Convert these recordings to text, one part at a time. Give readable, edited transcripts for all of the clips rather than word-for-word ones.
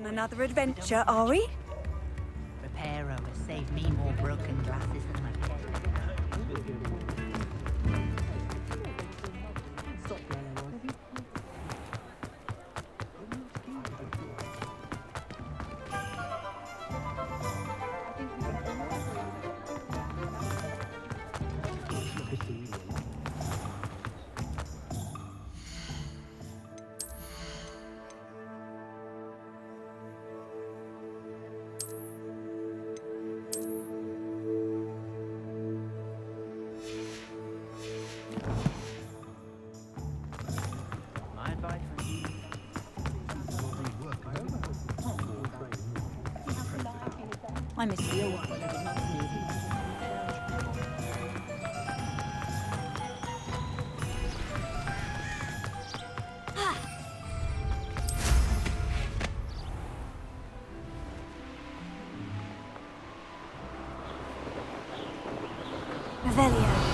On another adventure, are we? Repairer has saved me more broken glasses than my cat. I miss the old one. Revelio.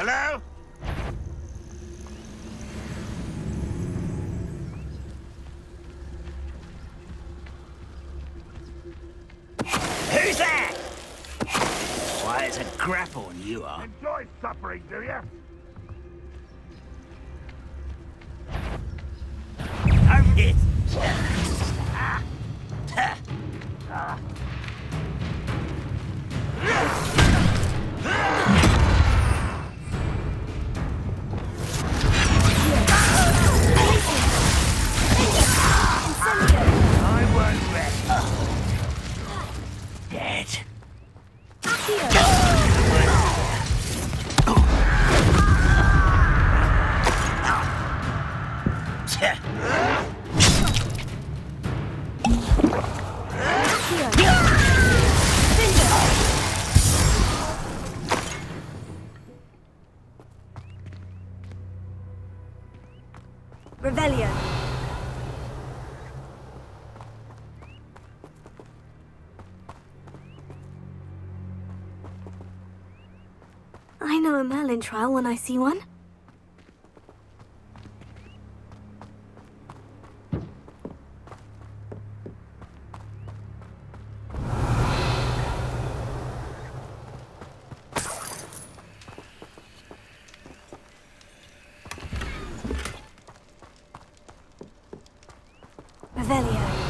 Hello? Who's that? Why, it's a grapple you are. Enjoy suffering, do you? I'm hit. I know a Merlin trial when I see one. Revelio.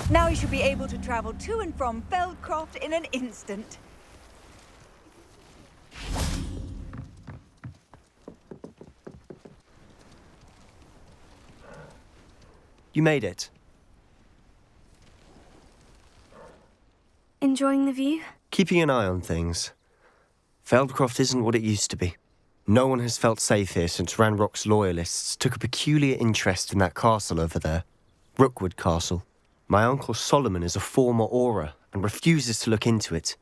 Now you should be able to travel to and from Feldcroft in an instant. You made it. Enjoying the view? Keeping an eye on things. Feldcroft isn't what it used to be. No one has felt safe here since Ranrock's loyalists took a peculiar interest in that castle over there. Rookwood Castle. My uncle Solomon is a former Auror and refuses to look into it,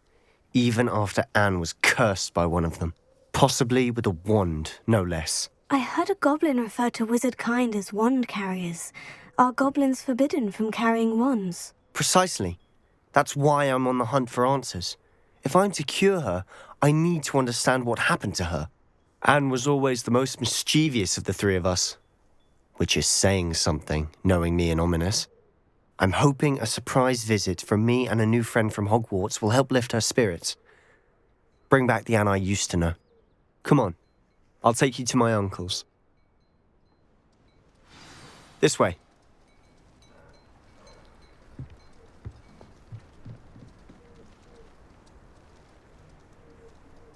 even after Anne was cursed by one of them. Possibly with a wand, no less. I heard a goblin refer to wizard kind as wand carriers. Are goblins forbidden from carrying wands? Precisely. That's why I'm on the hunt for answers. If I'm to cure her, I need to understand what happened to her. Anne was always the most mischievous of the three of us. Which is saying something, knowing me and Ominous. I'm hoping a surprise visit from me and a new friend from Hogwarts will help lift her spirits. Bring back the Anne I used to know. Come on, I'll take you to my uncle's. This way.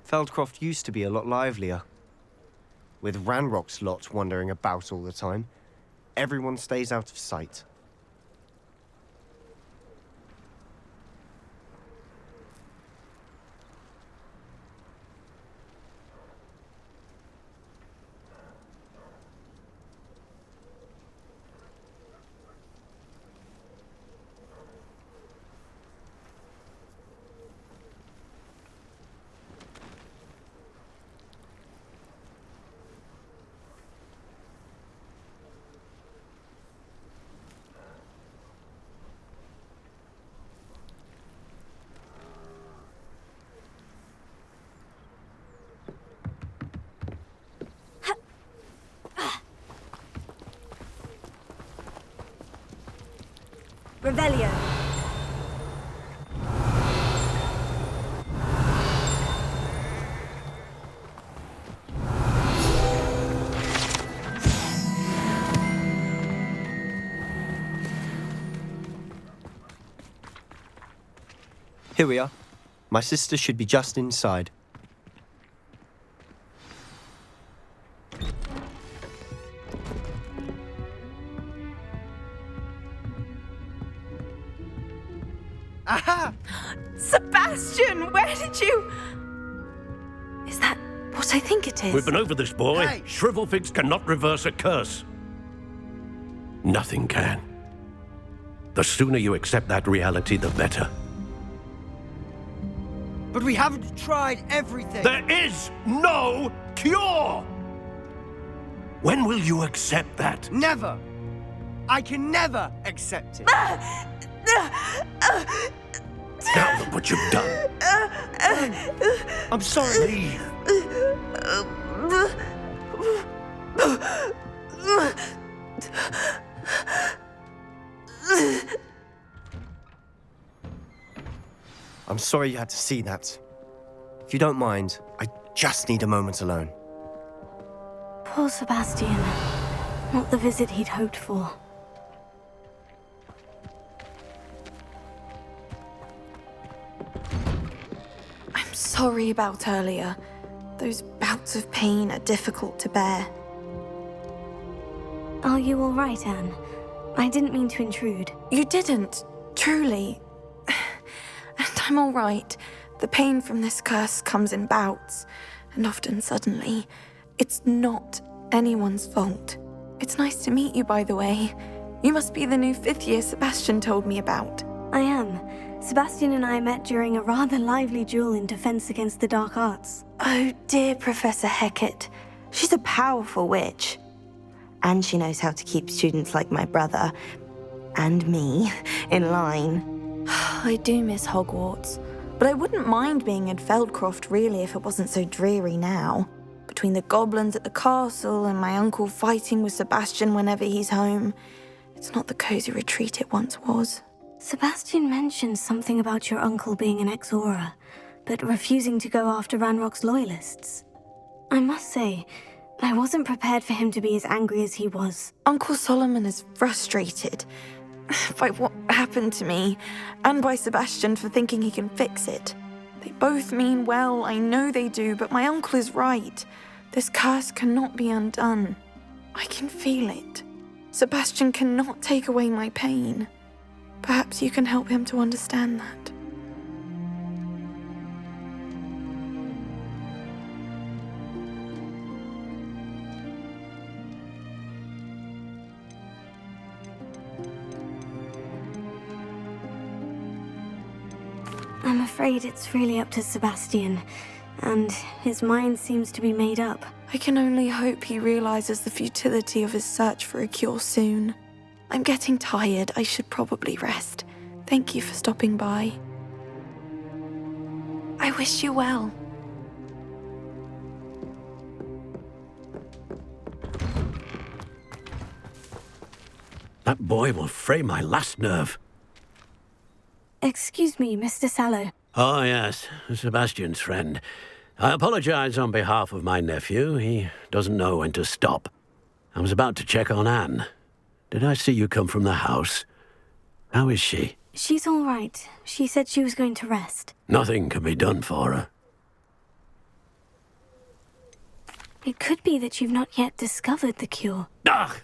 Feldcroft used to be a lot livelier. With Ranrock's lot wandering about all the time, everyone stays out of sight. Revelio. Here we are. My sister should be just inside. Aha! Sebastian, where did you... Is that what I think it is? We've been over this, boy. Hey. Shrivelfigs cannot reverse a curse. Nothing can. The sooner you accept that reality, the better. But we haven't tried everything. There is no cure! When will you accept that? Never. I can never accept it. Now look what you've done. I'm sorry. Leave. I'm sorry you had to see that. If you don't mind, I just need a moment alone. Poor Sebastian. Not the visit he'd hoped for. I'm sorry about earlier. Those bouts of pain are difficult to bear. Are you all right, Anne? I didn't mean to intrude. You didn't, truly. And I'm all right. The pain from this curse comes in bouts, and often suddenly. It's not anyone's fault. It's nice to meet you, by the way. You must be the new 5th year Sebastian told me about. I am. Sebastian and I met during a rather lively duel in defense against the dark arts. Oh, dear Professor Hecat. She's a powerful witch. And she knows how to keep students like my brother, and me, in line. I do miss Hogwarts, but I wouldn't mind being in Feldcroft really if it wasn't so dreary now. Between the goblins at the castle and my uncle fighting with Sebastian whenever he's home, it's not the cozy retreat it once was. Sebastian mentioned something about your uncle being an ex-Auror, but refusing to go after Ranrock's loyalists. I must say, I wasn't prepared for him to be as angry as he was. Uncle Solomon is frustrated by what happened to me, and by Sebastian for thinking he can fix it. They both mean well, I know they do, but my uncle is right. This curse cannot be undone. I can feel it. Sebastian cannot take away my pain. Perhaps you can help him to understand that. I'm afraid it's really up to Sebastian, and his mind seems to be made up. I can only hope he realizes the futility of his search for a cure soon. I'm getting tired. I should probably rest. Thank you for stopping by. I wish you well. That boy will fray my last nerve. Excuse me, Mr. Sallow. Oh, yes, Sebastian's friend. I apologize on behalf of my nephew. He doesn't know when to stop. I was about to check on Anne. Did I see you come from the house? How is she? She's all right. She said she was going to rest. Nothing can be done for her. It could be that you've not yet discovered the cure. Ah,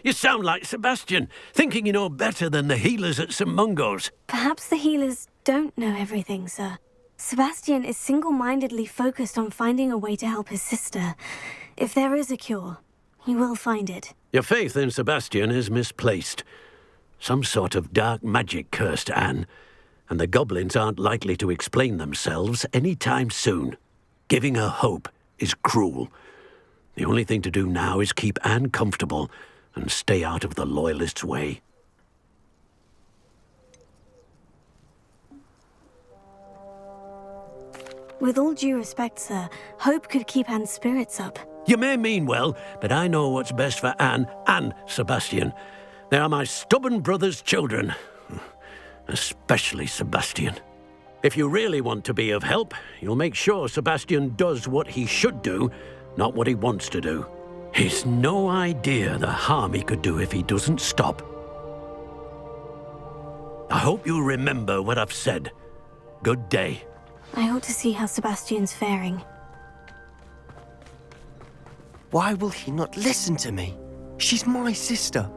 you sound like Sebastian, thinking you know better than the healers at St. Mungo's. Perhaps the healers don't know everything, sir. Sebastian is single-mindedly focused on finding a way to help his sister. If there is a cure, he will find it. Your faith in Sebastian is misplaced. Some sort of dark magic cursed Anne, and the goblins aren't likely to explain themselves any time soon. Giving her hope is cruel. The only thing to do now is keep Anne comfortable and stay out of the Loyalists' way. With all due respect, sir, hope could keep Anne's spirits up. You may mean well, but I know what's best for Anne and Sebastian. They are my stubborn brother's children. Especially Sebastian. If you really want to be of help, you'll make sure Sebastian does what he should do, not what he wants to do. He's no idea the harm he could do if he doesn't stop. I hope you'll remember what I've said. Good day. I ought to see how Sebastian's faring. Why will he not listen to me? She's my sister.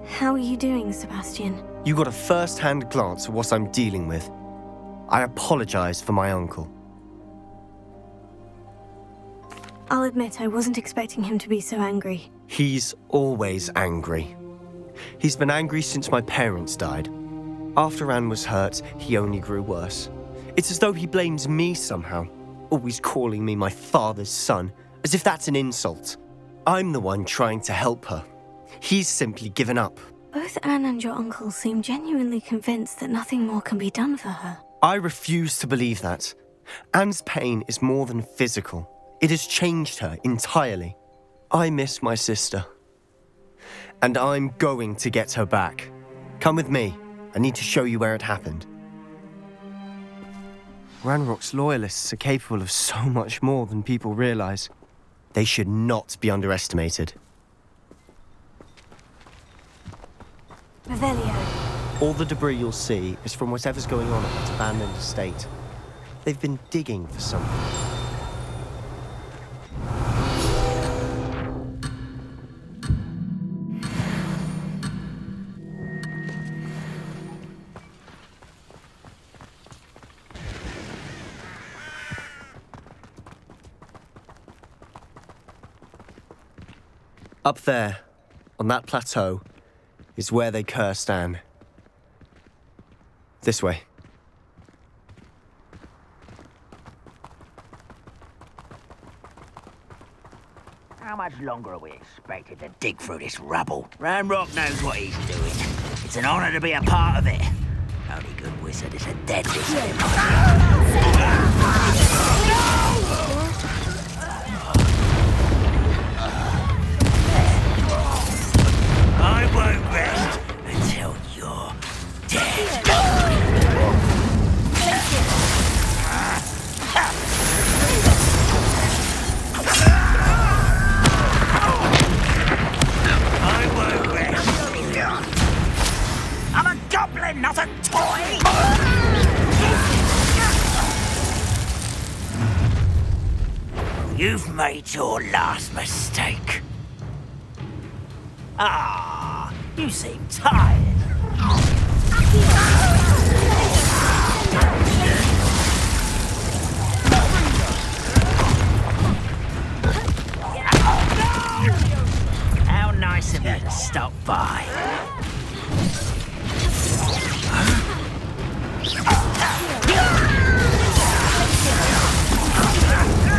How are you doing, Sebastian? You got a first-hand glance at what I'm dealing with. I apologize for my uncle. I'll admit I wasn't expecting him to be so angry. He's always angry. He's been angry since my parents died. After Anne was hurt, he only grew worse. It's as though he blames me somehow, always calling me my father's son, as if that's an insult. I'm the one trying to help her. He's simply given up. Both Anne and your uncle seem genuinely convinced that nothing more can be done for her. I refuse to believe that. Anne's pain is more than physical. It has changed her entirely. I miss my sister. And I'm going to get her back. Come with me. I need to show you where it happened. Ranrock's loyalists are capable of so much more than people realize. They should not be underestimated. Revelio. All the debris you'll see is from whatever's going on at that abandoned estate. They've been digging for something. Up there, on that plateau, is where they cursed Anne. This way. How much longer are we expected to dig through this rubble? Ranrock knows what he's doing. It's an honor to be a part of it. Only good wizard is a dead wizard. I won't rest until you're dead. I won't rest. I'm a goblin, not a toy! You've made your last mistake. Ah, you seem tired. How nice of you to stop by.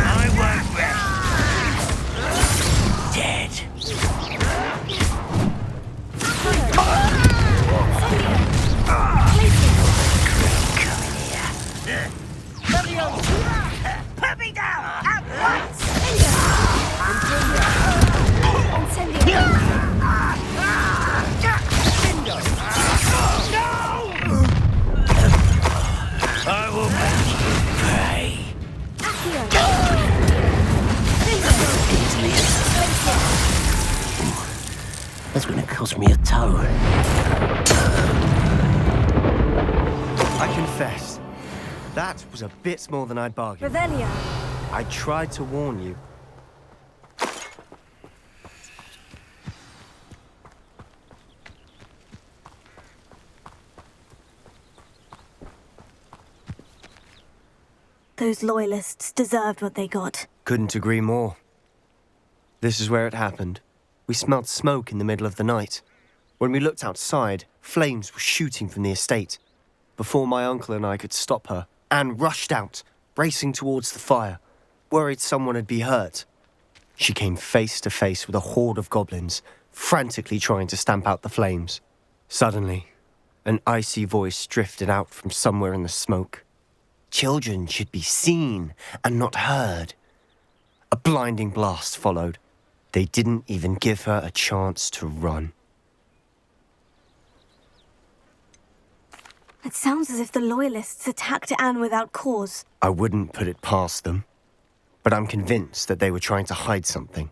I won't rest. Dead. Put me down at once! I will make you pay. That's gonna cost me a toe. I confess, that was a bit more than I'd bargained. Revelio. I tried to warn you. Those loyalists deserved what they got. Couldn't agree more. This is where it happened. We smelled smoke in the middle of the night. When we looked outside, flames were shooting from the estate. Before my uncle and I could stop her, Anne rushed out, racing towards the fire, worried someone had been hurt. She came face to face with a horde of goblins, frantically trying to stamp out the flames. Suddenly, an icy voice drifted out from somewhere in the smoke. Children should be seen and not heard. A blinding blast followed. They didn't even give her a chance to run. It sounds as if the loyalists attacked Anne without cause. I wouldn't put it past them, but I'm convinced that they were trying to hide something.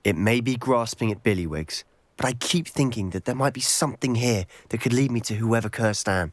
It may be grasping at billywhigs, but I keep thinking that there might be something here that could lead me to whoever cursed Anne.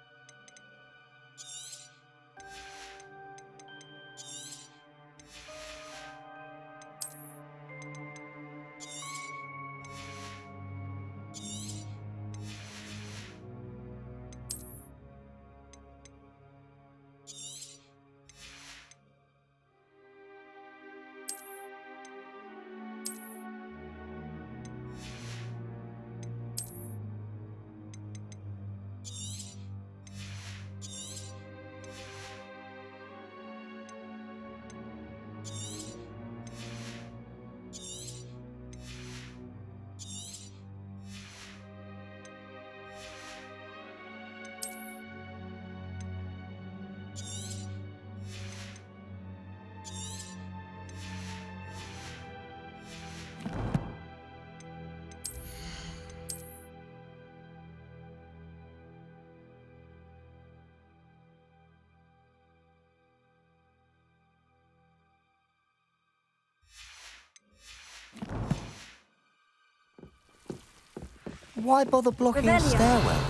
Why bother blocking the Revelio. stairwell?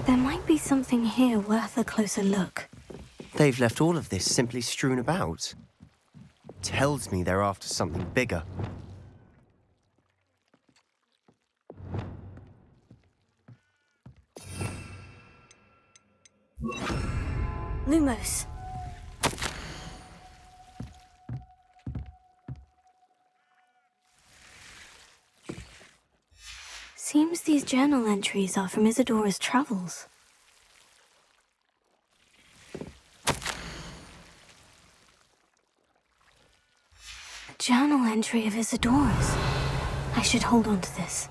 There might be something here worth a closer look. They've left all of this simply strewn about. Tells me they're after something bigger. Lumos. Seems these journal entries are from Isadora's travels. A journal entry of Isadora's. I should hold on to this.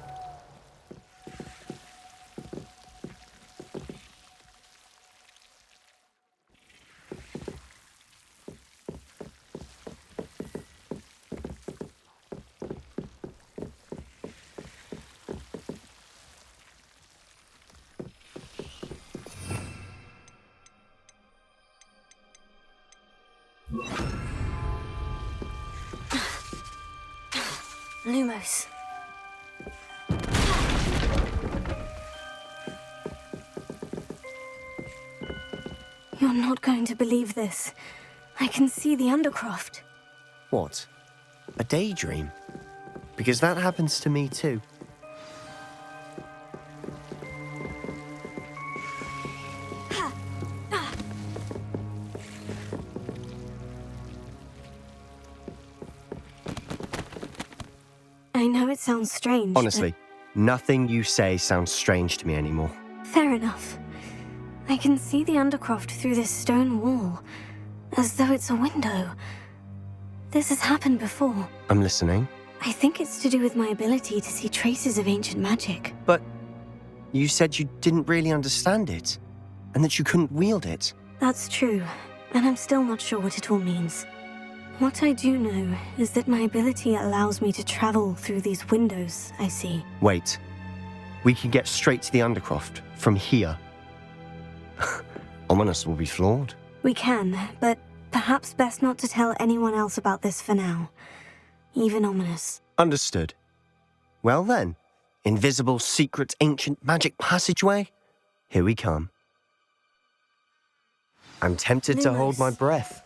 Lumos. You're not going to believe this. I can see the Undercroft. What? A daydream? Because that happens to me too. I know it sounds strange. Honestly, nothing you say sounds strange to me anymore. but fair enough. I can see the Undercroft through this stone wall, as though it's a window. This has happened before. I'm listening. I think it's to do with my ability to see traces of ancient magic. But you said you didn't really understand it, and that you couldn't wield it. That's true, and I'm still not sure what it all means. What I do know is that my ability allows me to travel through these windows I see. Wait. We can get straight to the Undercroft from here. Ominous will be floored. We can, but perhaps best not to tell anyone else about this for now. Even Ominous. Understood. Well then, invisible, secret, ancient magic passageway? Here we come. I'm tempted to hold my breath.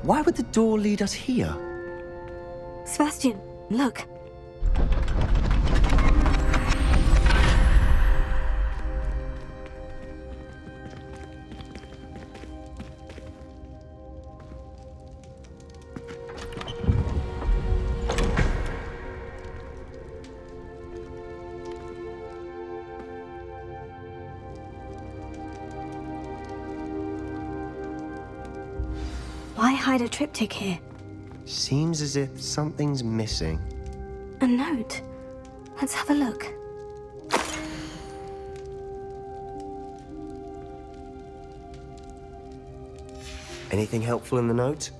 Why would the door lead us here? Sebastian, look. Why hide a triptych here? Seems as if something's missing. A note. Let's have a look. Anything helpful in the note?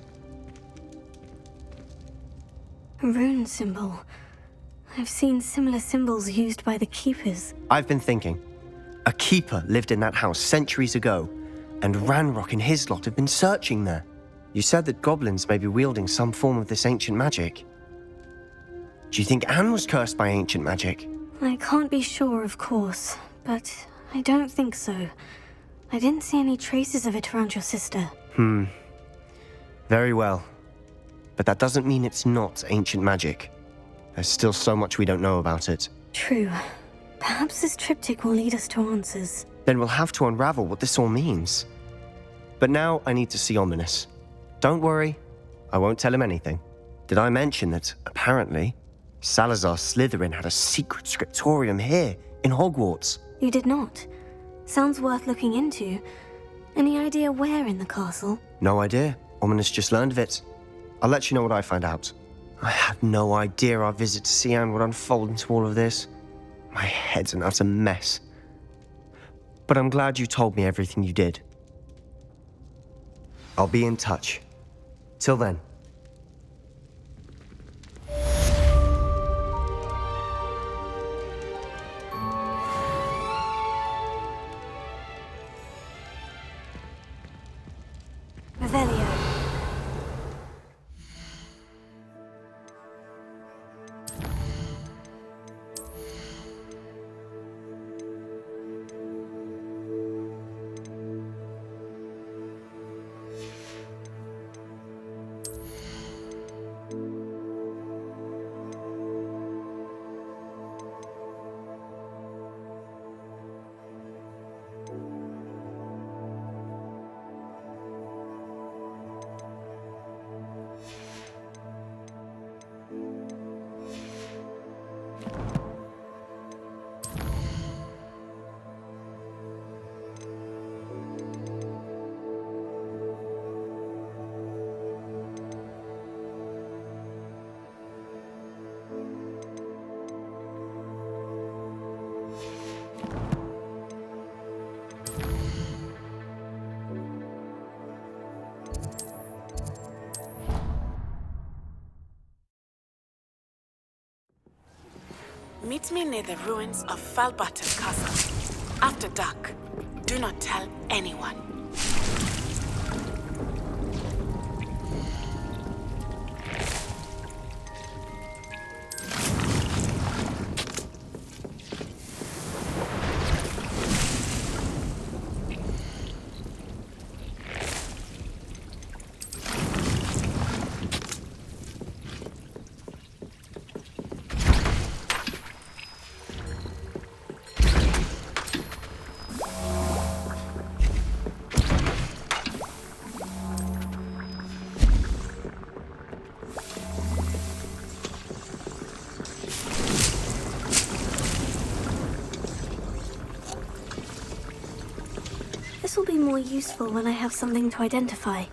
A rune symbol. I've seen similar symbols used by the keepers. I've been thinking. A keeper lived in that house centuries ago, and Ranrock and his lot have been searching there. You said that goblins may be wielding some form of this ancient magic. Do you think Anne was cursed by ancient magic? I can't be sure, of course, but I don't think so. I didn't see any traces of it around your sister. Very well. But that doesn't mean it's not ancient magic. There's still so much we don't know about it. True. Perhaps this triptych will lead us to answers. Then we'll have to unravel what this all means. But now I need to see Ominous. Don't worry, I won't tell him anything. Did I mention that, apparently, Salazar Slytherin had a secret scriptorium here in Hogwarts? You did not. Sounds worth looking into. Any idea where in the castle? No idea. Ominous just learned of it. I'll let you know what I find out. I had no idea our visit to Cian would unfold into all of this. My head's an utter mess. But I'm glad you told me everything you did. I'll be in touch. Till then. Meet me near the ruins of Falbatten Castle. After dark. Do not tell anyone. This will be more useful when I have something to identify.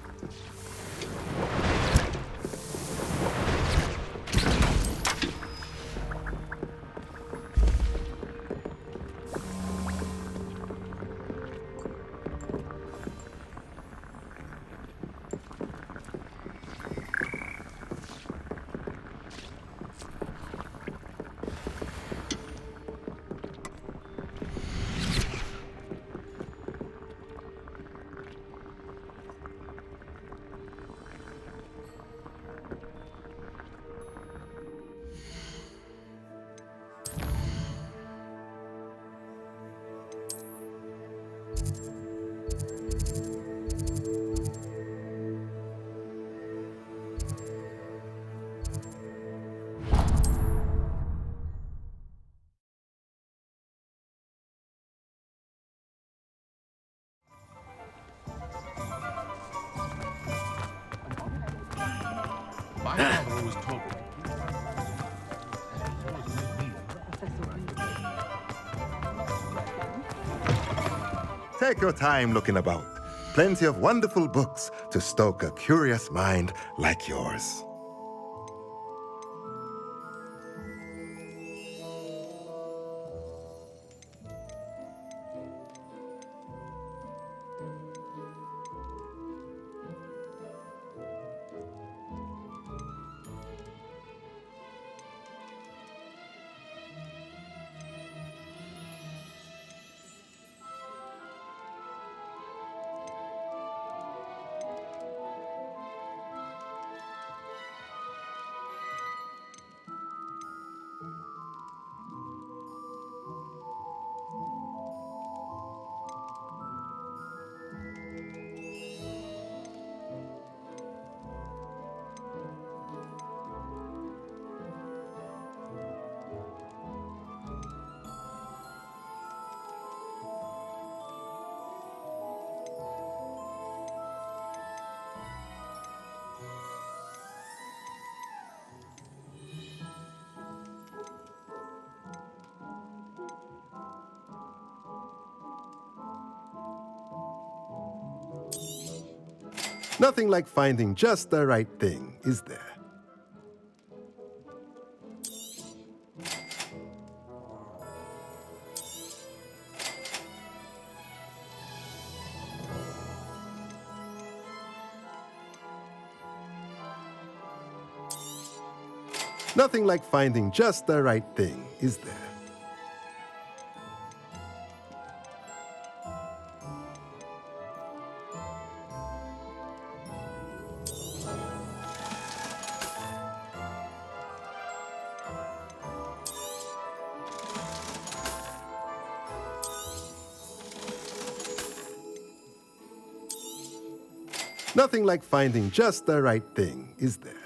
My father always told me. Take your time looking about. Plenty of wonderful books to stoke a curious mind like yours. Nothing like finding just the right thing, is there? Nothing like finding just the right thing, is there? Nothing like finding just the right thing, is there?